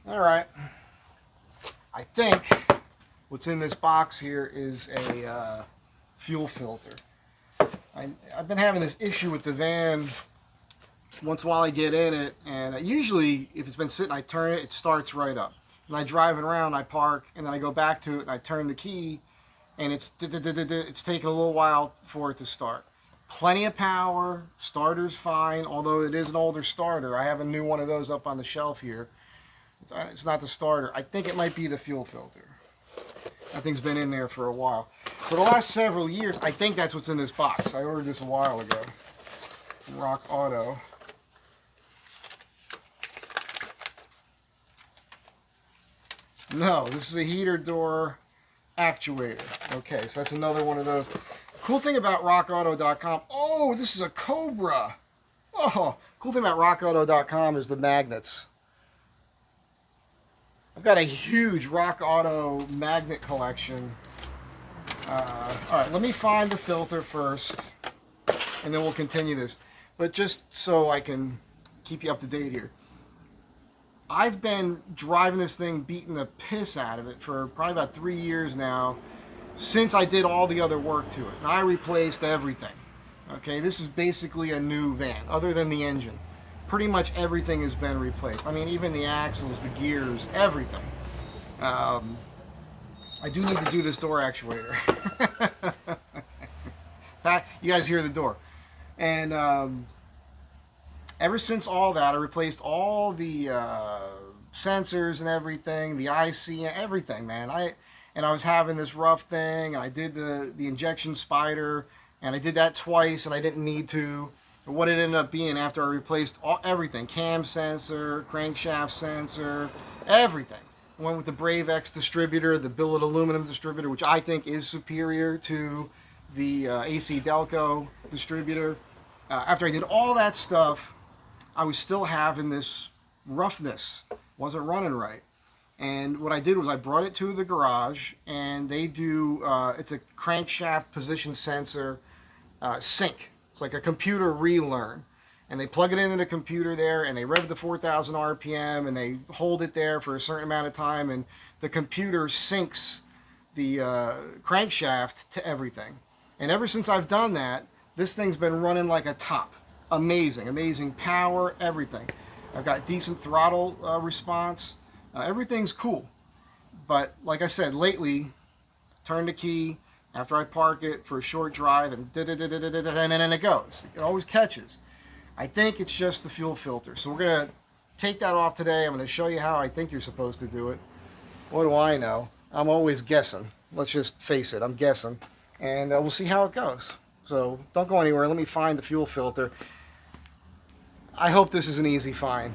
All right. I think what's in this box here is a fuel filter. I've been having this issue with the van. Once in a while I get in it, and usually if it's been sitting, I turn it, it starts right up. And I drive it around, I park, and then I go back to it and I turn the key, and it's taking a little while for it to start. Plenty of power, starter's fine, although it is an older starter. I have a new one of those up on the shelf here. It's not the starter. I think it might be the fuel filter. That thing's been in there for a while. For the last several years, I think that's what's in this box. I ordered this a while ago from Rock Auto. No, this is a heater door actuator. Okay, so that's another one of those. Cool thing about rockauto.com. Oh, this is a Cobra. Oh, cool thing about rockauto.com is the magnets. I've got a huge Rock Auto magnet collection. All right, let me find the filter first, and then we'll continue this. But just so I can keep you up to date here. I've been driving this thing, beating the piss out of it for probably about 3 years now, since I did all the other work to it. And I replaced everything. Okay, this is basically a new van, other than the engine. Pretty much everything has been replaced. I mean, even the axles, the gears, everything. I do need to do this door actuator. You guys hear the door. And ever since all that, I replaced all the sensors and everything, the IC, everything, man. I was having this rough thing, and I did the injection spider, and I did that twice, and I didn't need to. What it ended up being after I replaced everything, cam sensor, crankshaft sensor, everything. I went with the Brave X distributor, the billet aluminum distributor, which I think is superior to the AC Delco distributor. After I did all that stuff, I was still having this roughness. Wasn't running right. And what I did was I brought it to the garage, and they do, it's a crankshaft position sensor sync. It's like a computer relearn. And they plug it into the computer there, and they rev the 4,000 RPM, and they hold it there for a certain amount of time, and the computer syncs the crankshaft to everything. And ever since I've done that, this thing's been running like a top. Amazing, amazing power, everything. I've got decent throttle response. Everything's cool. But like I said, lately, turn the key after I park it for a short drive, and then it goes. It always catches. I think it's just the fuel filter. So we're going to take that off today. I'm going to show you how I think you're supposed to do it. What do I know? I'm always guessing. Let's just face it, I'm guessing. And we'll see how it goes. So don't go anywhere. Let me find the fuel filter. I hope this is an easy find.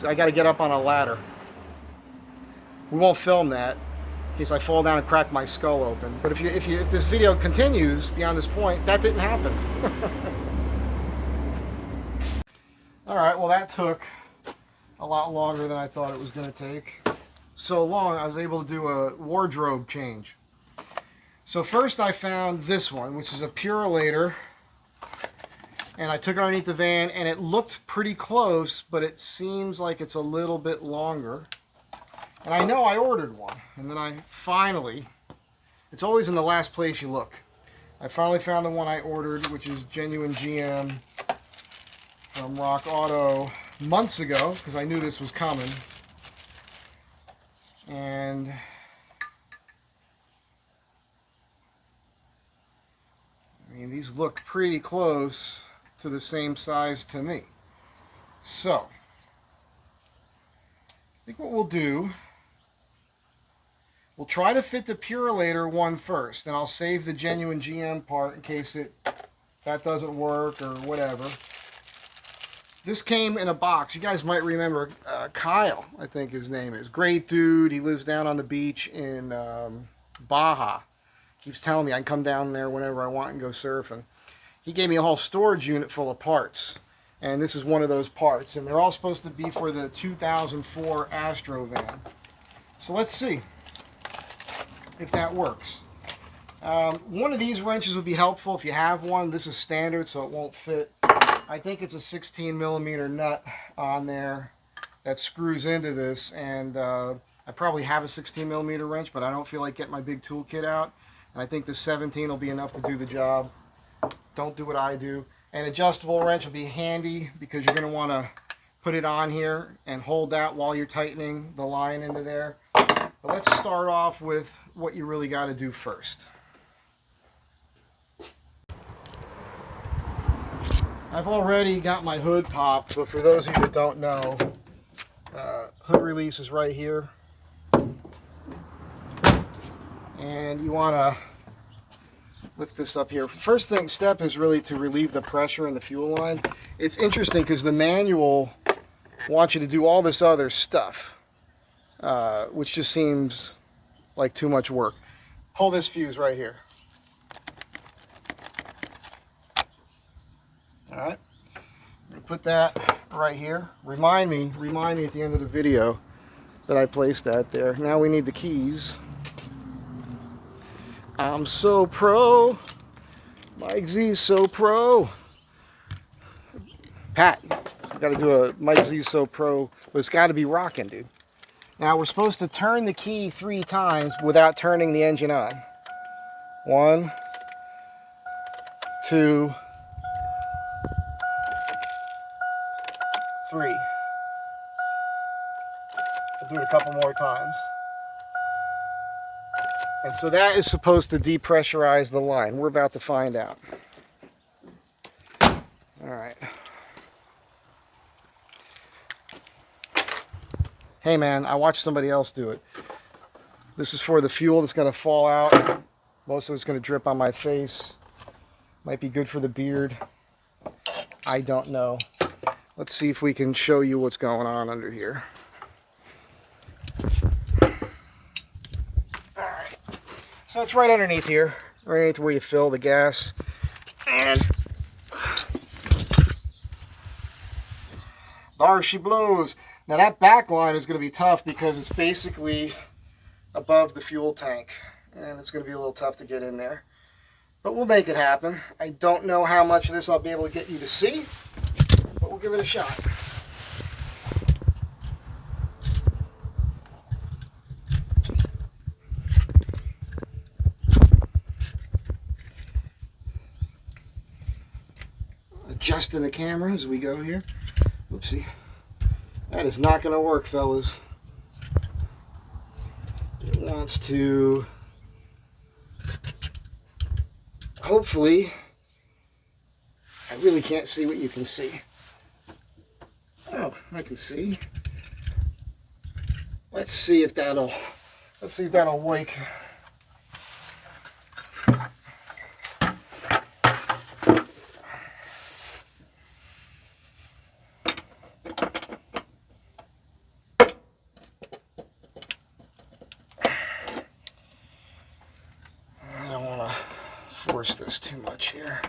I got to get up on a ladder. We won't film that in case I fall down and crack my skull open. But if this video continues beyond this point, that didn't happen. All right, well that took a lot longer than I thought it was going to take. So long, I was able to do a wardrobe change. So first I found this one, which is a Purolator. And I took it underneath the van, and it looked pretty close, but it seems like it's a little bit longer. And I know I ordered one, and then I finally, it's always in the last place you look. I finally found the one I ordered, which is genuine GM from Rock Auto months ago, because I knew this was coming. And I mean, these look pretty close to the same size to me. So I think what we'll do, we'll try to fit the Purolator one first, and I'll save the genuine GM part in case that doesn't work or whatever. This came in a box. You guys might remember Kyle, I think his name is. Great dude. He lives down on the beach in Baja. Keeps telling me I can come down there whenever I want and go surfing. He gave me a whole storage unit full of parts. And this is one of those parts. And they're all supposed to be for the 2004 Astro van. So let's see if that works. One of these wrenches would be helpful if you have one. This is standard, so it won't fit. I think it's a 16 millimeter nut on there. that screws into this, and I probably have a 16mm wrench, but I don't feel like getting my big toolkit out, and I think the 17 will be enough to do the job. Don't do what I do. An adjustable wrench will be handy because you're going to want to put it on here and hold that while you're tightening the line into there. But let's start off with what you really got to do first. I've already got my hood popped, but for those of you that don't know, hood release is right here. And you want to lift this up here. First step is really to relieve the pressure in the fuel line. It's interesting because the manual wants you to do all this other stuff, which just seems like too much work. Pull this fuse right here. All right, I'm going to put that right here. Remind me at the end of the video that I placed that there. Now we need the keys. I'm so pro. Mike Z's so pro. Pat, I got to do a Mike Z's so pro, but it's got to be rocking, dude. Now we're supposed to turn the key 3 times without turning the engine on. 1, 2, 3. We'll do it a couple more times. And so that is supposed to depressurize the line. We're about to find out. All right. Hey man, I watched somebody else do it. This is for the fuel that's going to fall out. Most of it's going to drip on my face. Might be good for the beard. I don't know. Let's see if we can show you what's going on under here. Alright. So it's right underneath here. Right underneath where you fill the gas. And there she blows. Now that back line is going to be tough because it's basically above the fuel tank. And it's going to be a little tough to get in there. But we'll make it happen. I don't know how much of this I'll be able to get you to see. But we'll give it a shot. Adjusting the camera as we go here. Oopsie. That is not going to work, fellas. It wants to... Hopefully... I really can't see what you can see. Oh, I can see. Let's see if that'll wake. I don't want to force this too much here.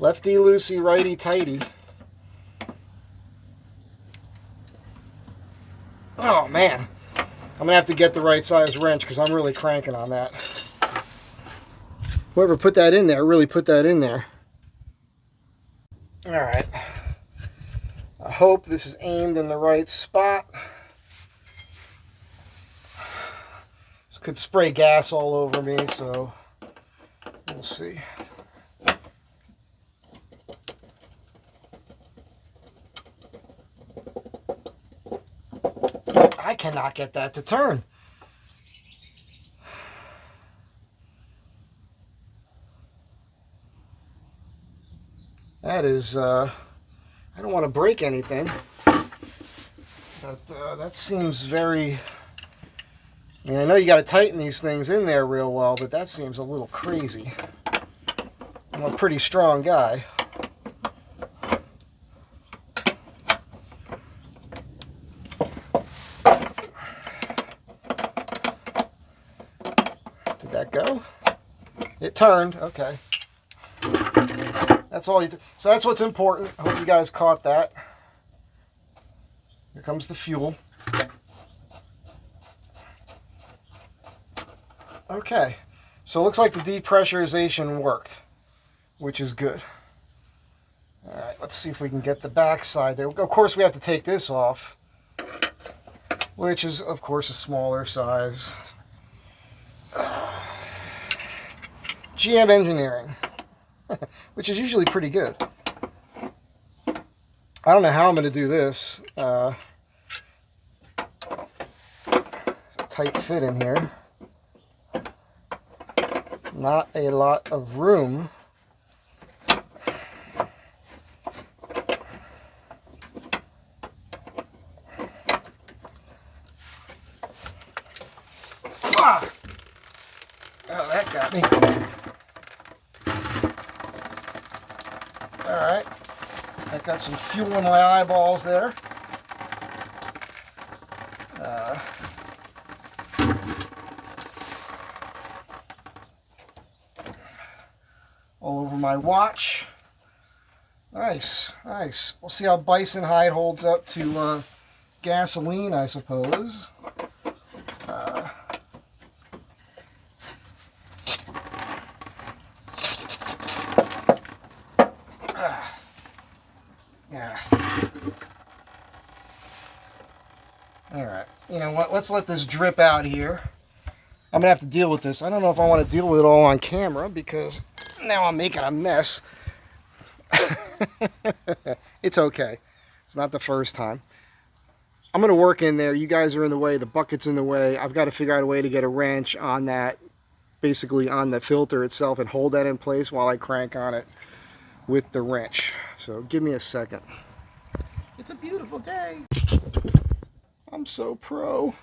Lefty loosey, righty tighty. Oh man, I'm gonna have to get the right size wrench because I'm really cranking on that. Whoever put that in there really put that in there. All right. I hope this is aimed in the right spot. This could spray gas all over me, so we'll see. I cannot get that to turn. That is, I don't want to break anything, but that seems very, I mean, I know you got to tighten these things in there real well, but that seems a little crazy. I'm a pretty strong guy. Did that go? It turned, okay. That's all you do. So that's what's important. I hope you guys caught that. Here comes the fuel. Okay, so it looks like the depressurization worked, which is good. All right, let's see if we can get the back side there. Of course, we have to take this off, which is, of course, a smaller size. GM engineering, which is usually pretty good. I don't know how I'm going to do this. It's a tight fit in here. Not a lot of room. Ah! Oh, that got me. All right. I got some fuel in my eyeballs there. All over my watch. Nice, nice. We'll see how bison hide holds up to gasoline, I suppose. Yeah. All right. You know what? Let's let this drip out here. I'm going to have to deal with this. I don't know if I want to deal with it all on camera because now I'm making a mess. It's okay. It's not the first time. I'm going to work in there. You guys are in the way. The bucket's in the way. I've got to figure out a way to get a wrench on that, basically on the filter itself, and hold that in place while I crank on it with the wrench. So give me a second. It's a beautiful day. I'm so pro.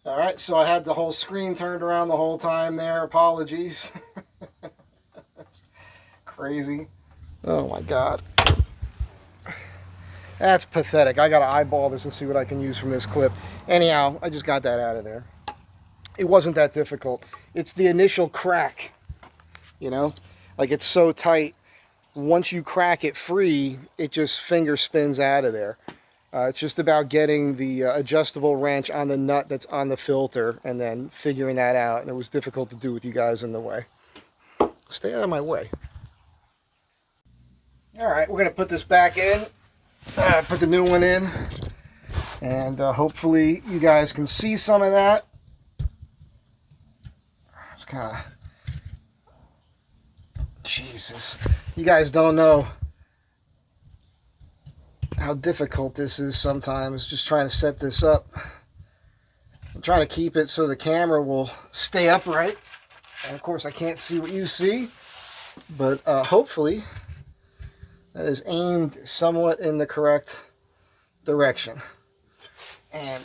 All right, so I had the whole screen turned around the whole time there. Apologies. That's crazy. Oh my God. That's pathetic. I got to eyeball this and see what I can use from this clip. Anyhow, I just got that out of there. It wasn't that difficult. It's the initial crack, you know? Like, it's so tight. Once you crack it free, it just finger spins out of there. It's just about getting the adjustable wrench on the nut that's on the filter and then figuring that out. And it was difficult to do with you guys in the way. Stay out of my way. All right, we're going to put this back in. Put the new one in. And hopefully you guys can see some of that. It's kind of... Jesus. You guys don't know how difficult this is sometimes, just trying to set this up. I'm trying to keep it so the camera will stay upright. And of course I can't see what you see, but hopefully that is aimed somewhat in the correct direction. And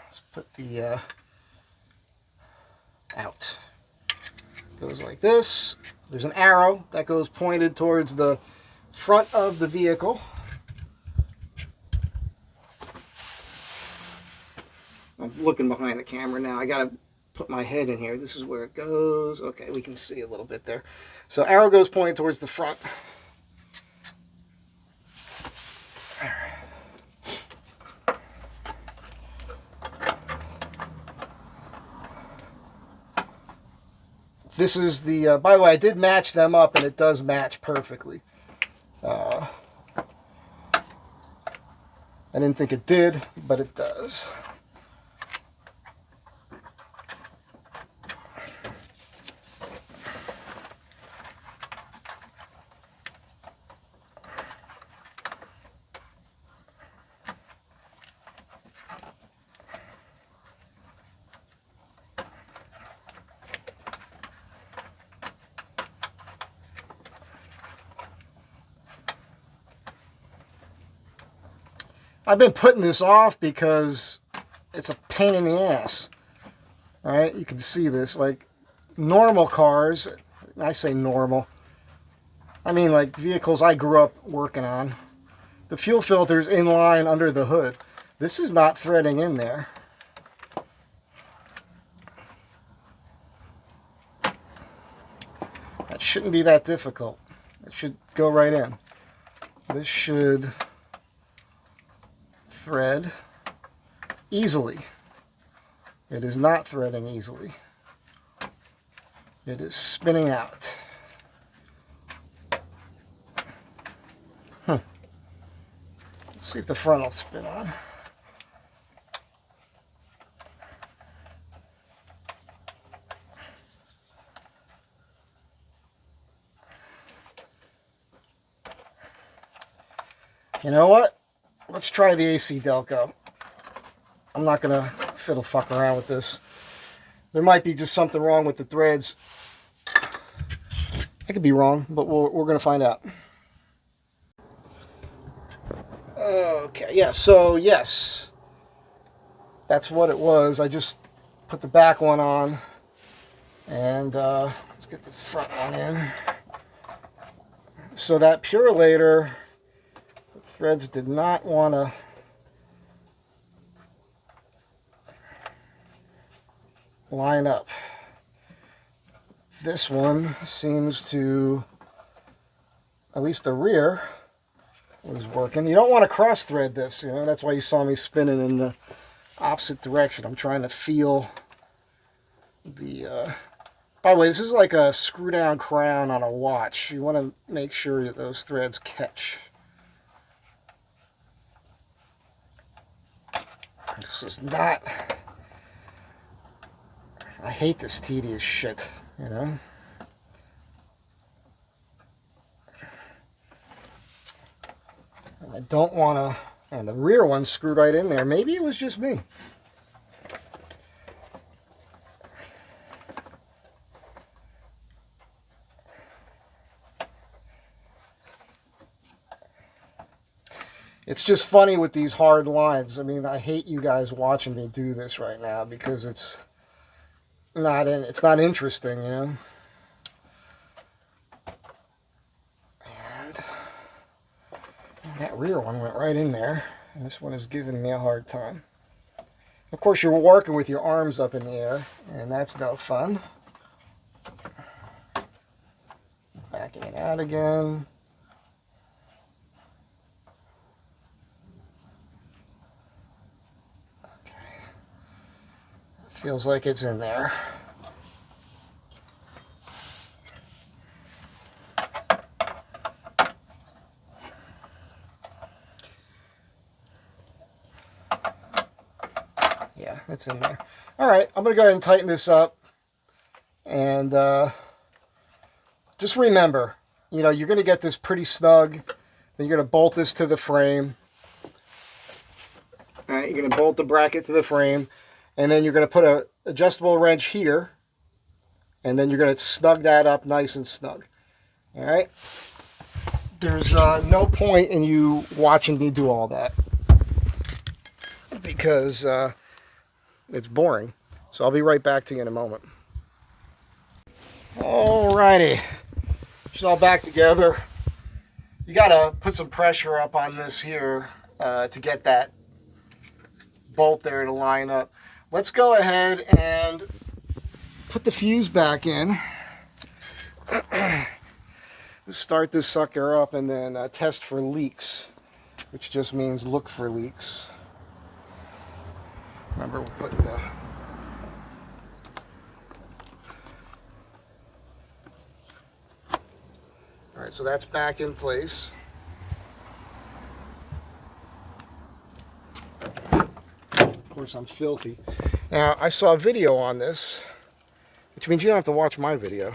let's put the out. Goes like this. There's an arrow that goes pointed towards the front of the vehicle. I'm looking behind the camera now. I gotta put my head in here. This is where it goes. Okay, we can see a little bit there. So arrow goes pointing towards the front. This is the, by the way, I did match them up and it does match perfectly. I didn't think it did, but it does. I've been putting this off because it's a pain in the ass. All right, you can see this. Like normal cars, I say normal, I mean like vehicles I grew up working on, the fuel filter's in line under the hood. This is not threading in there. That shouldn't be that difficult. It should go right in. This should thread easily. It is not threading easily. It is spinning out. See if the front will spin on. You know what? Let's try the AC Delco. I'm not going to fiddle fuck around with this. There might be just something wrong with the threads. I could be wrong, but we're going to find out. Okay, yeah, so yes. That's what it was. I just put the back one on. And let's get the front one in. So that Purelator, the threads did not want to line up. This one seems to, at least the rear was working. You don't want to cross thread this, you know, that's why you saw me spinning in the opposite direction. I'm trying to feel the, by the way, this is like a screw down crown on a watch. You want to make sure that those threads catch. This is not, I hate this tedious shit, you know. And I don't want to, and the rear one screwed right in there. Maybe it was just me. It's just funny with these hard lines. I mean, I hate you guys watching me do this right now because it's not interesting, you know. And that rear one went right in there, and this one is giving me a hard time. Of course, you're working with your arms up in the air, and that's no fun. Backing it out again. Feels like it's in there. Yeah, it's in there. All right, I'm going to go ahead and tighten this up. And just remember, you know, you're going to get this pretty snug. Then you're going to bolt this to the frame. All right, you're going to bolt the bracket to the frame. And then you're going to put an adjustable wrench here. And then you're going to snug that up nice and snug. All right? There's no point in you watching me do all that. Because it's boring. So I'll be right back to you in a moment. Alrighty. It's all back together. You got to put some pressure up on this here to get that bolt there to line up. Let's go ahead and put the fuse back in. Start this sucker up and then test for leaks, which just means look for leaks. Remember, we're putting the Alright, so that's back in place. Of course, I'm filthy. Now, I saw a video on this, which means you don't have to watch my video.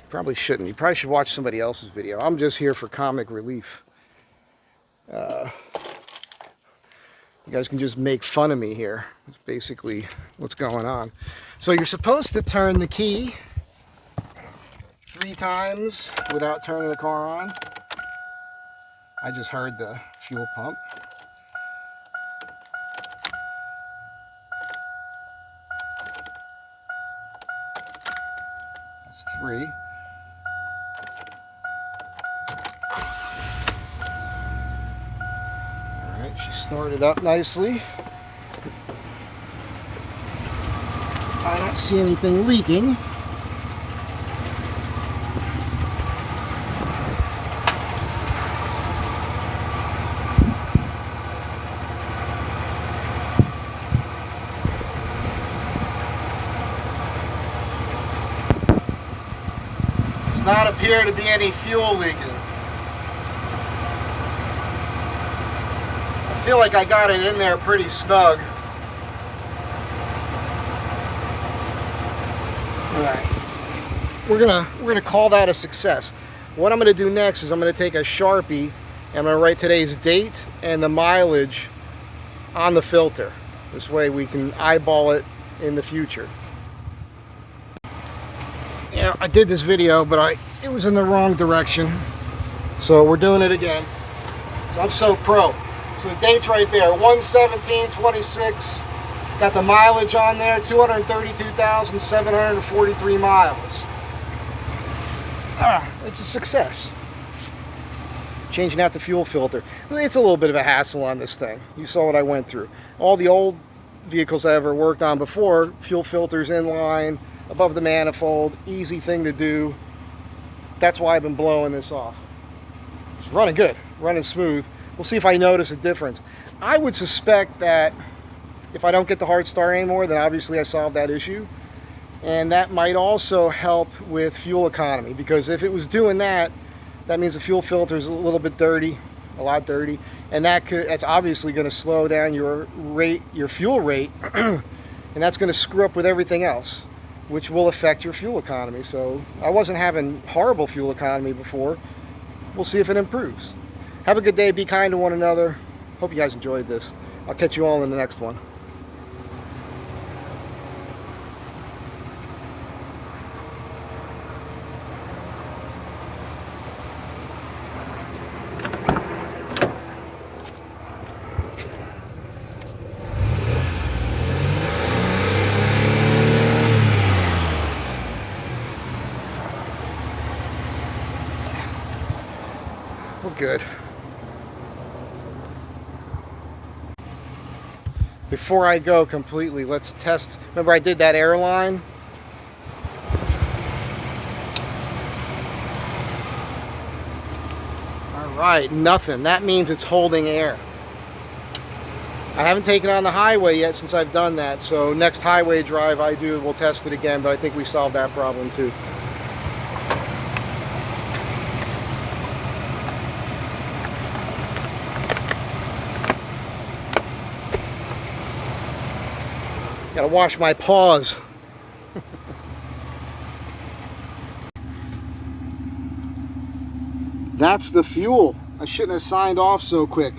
Probably shouldn't. You probably should watch somebody else's video. I'm just here for comic relief. You guys can just make fun of me here. That's basically what's going on. So you're supposed to turn the key 3 times without turning the car on. I just heard the fuel pump. That's 3. Alright, she started up nicely. I don't see anything leaking. Does not appear to be any fuel leaking. feel like I got it in there pretty snug. All right. We're gonna call that a success. What I'm gonna do next is I'm gonna take a Sharpie and I'm gonna write today's date and the mileage on the filter. This way we can eyeball it in the future. You know, I did this video, but it was in the wrong direction. So we're doing it again. So I'm so pro. So the date's right there, 1/17/26. Got the mileage on there, 232,743 miles. It's a success. Changing out the fuel filter. It's a little bit of a hassle on this thing. You saw what I went through. All the old vehicles I ever worked on before, fuel filters in line, above the manifold, easy thing to do. That's why I've been blowing this off. It's running good, running smooth. We'll see if I notice a difference. I would suspect that if I don't get the hard start anymore, then obviously I solved that issue. And that might also help with fuel economy, because if it was doing that, that means the fuel filter is a little bit dirty, a lot dirty, and that's obviously going to slow down your fuel rate, and that's going to screw up with everything else, which will affect your fuel economy. So I wasn't having horrible fuel economy before. We'll see if it improves. Have a good day. Be kind to one another. Hope you guys enjoyed this. I'll catch you all in the next one. We're good. Before I go completely, let's test. Remember I did that airline? All right, nothing. That means it's holding air. I haven't taken it on the highway yet since I've done that, so next highway drive I do, we'll test it again, but I think we solved that problem too. Gotta wash my paws. That's the fuel. I shouldn't have signed off so quick.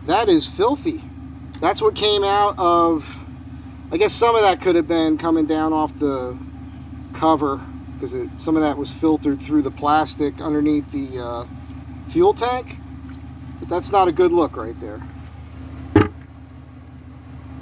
That is filthy. That's what came out of, I guess some of that could have been coming down off the cover, because some of that was filtered through the plastic underneath the fuel tank. But that's not a good look right there.